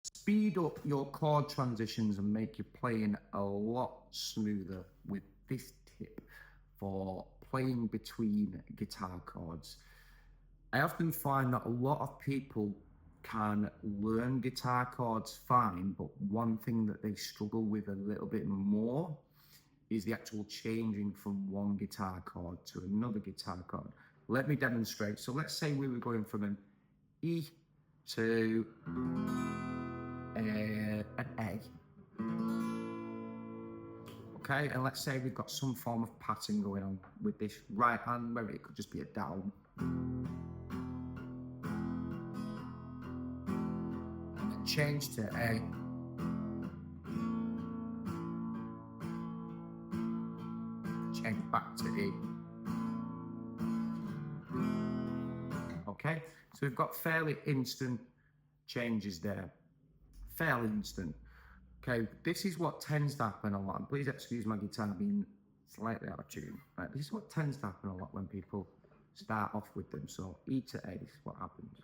speed up your chord transitions and make your playing a lot smoother with this tip for playing between guitar chords. I often find that a lot of people can learn guitar chords fine, but one thing that they struggle with a little bit more is the actual changing from one guitar chord to another guitar chord. Let me demonstrate. So let's say we were going from an E to an A. Okay, and let's say we've got some form of pattern going on with this right hand, where it could just be a down. And then change to A. Change back to E. Okay, so we've got fairly instant changes there. Fairly instant. Okay, this is what tends to happen a lot. And please excuse my guitar being slightly out of tune. Right, this is what tends to happen a lot when people start off with them. So E to A is what happens.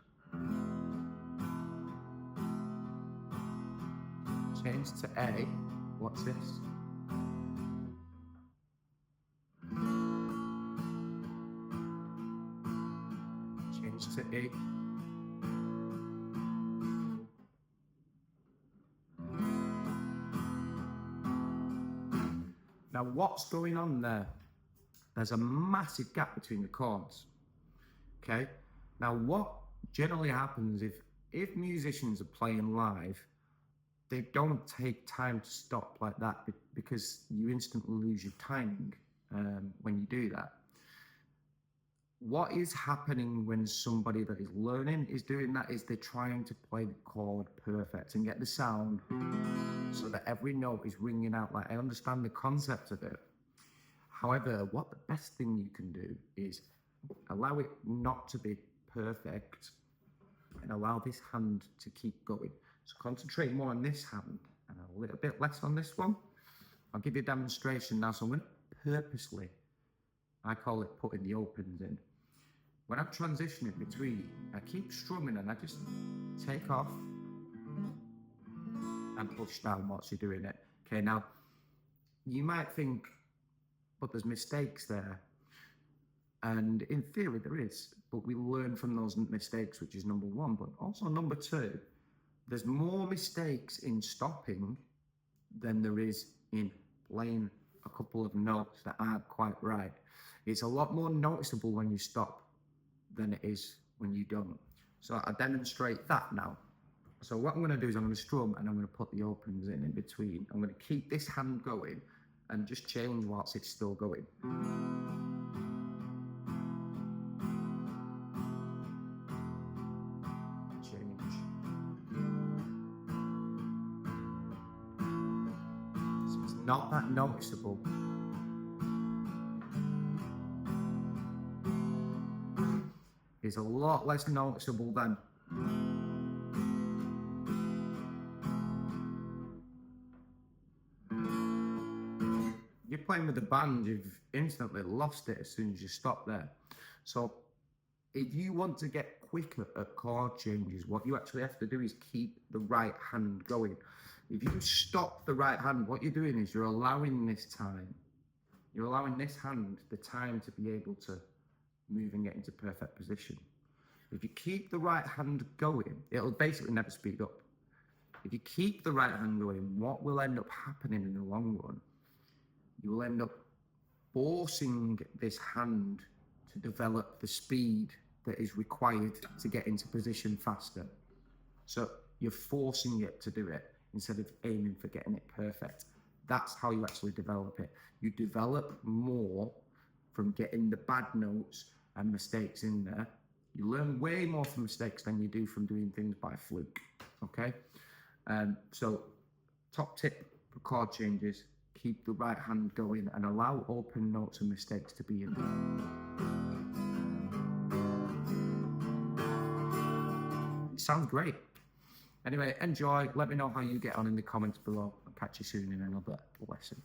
Change to A. What's this? Change to E. Now, what's going on there? There's a massive gap between the chords. Okay. Now, what generally happens if musicians are playing live, they don't take time to stop like that because you instantly lose your timing when you do that. What is happening when somebody that is learning is doing that is they're trying to play the chord perfect and get the sound so that every note is ringing out. Like, I understand the concept of it. However, what the best thing you can do is allow it not to be perfect and allow this hand to keep going. So concentrate more on this hand and a little bit less on this one. I'll give you a demonstration now. So I'm going to purposely, I call it putting the opens in. When I'm transitioning between, I keep strumming and I just take off and push down whilst you're doing it. Okay, now you might think, but there's mistakes there. And in theory there is, but we learn from those mistakes, which is number one. But also number two, there's more mistakes in stopping than there is in playing a couple of notes that aren't quite right. It's a lot more noticeable when you stop than it is when you don't. So I demonstrate that now. So what I'm going to do is I'm going to strum and I'm going to put the opens in between. I'm going to keep this hand going and just change whilst it's still going. Change. So it's not that noticeable. It's a lot less noticeable than you're playing with the band, you've instantly lost it as soon as you stop there. So if you want to get quicker at chord changes, what you actually have to do is keep the right hand going. If you stop the right hand, what you're doing is you're allowing this time. You're allowing this hand the time to be able to move and get into perfect position. If you keep the right hand going, it'll basically never speed up. If you keep the right hand going, what will end up happening in the long run? You will end up forcing this hand to develop the speed that is required to get into position faster. So you're forcing it to do it instead of aiming for getting it perfect. That's how you actually develop it. You develop more from getting the bad notes and mistakes in there. You learn way more from mistakes than you do from doing things by fluke, okay? So top tip for chord changes, keep the right hand going and allow open notes and mistakes to be in there. It sounds great. Anyway, enjoy. Let me know how you get on in the comments below. I'll catch you soon in another lesson.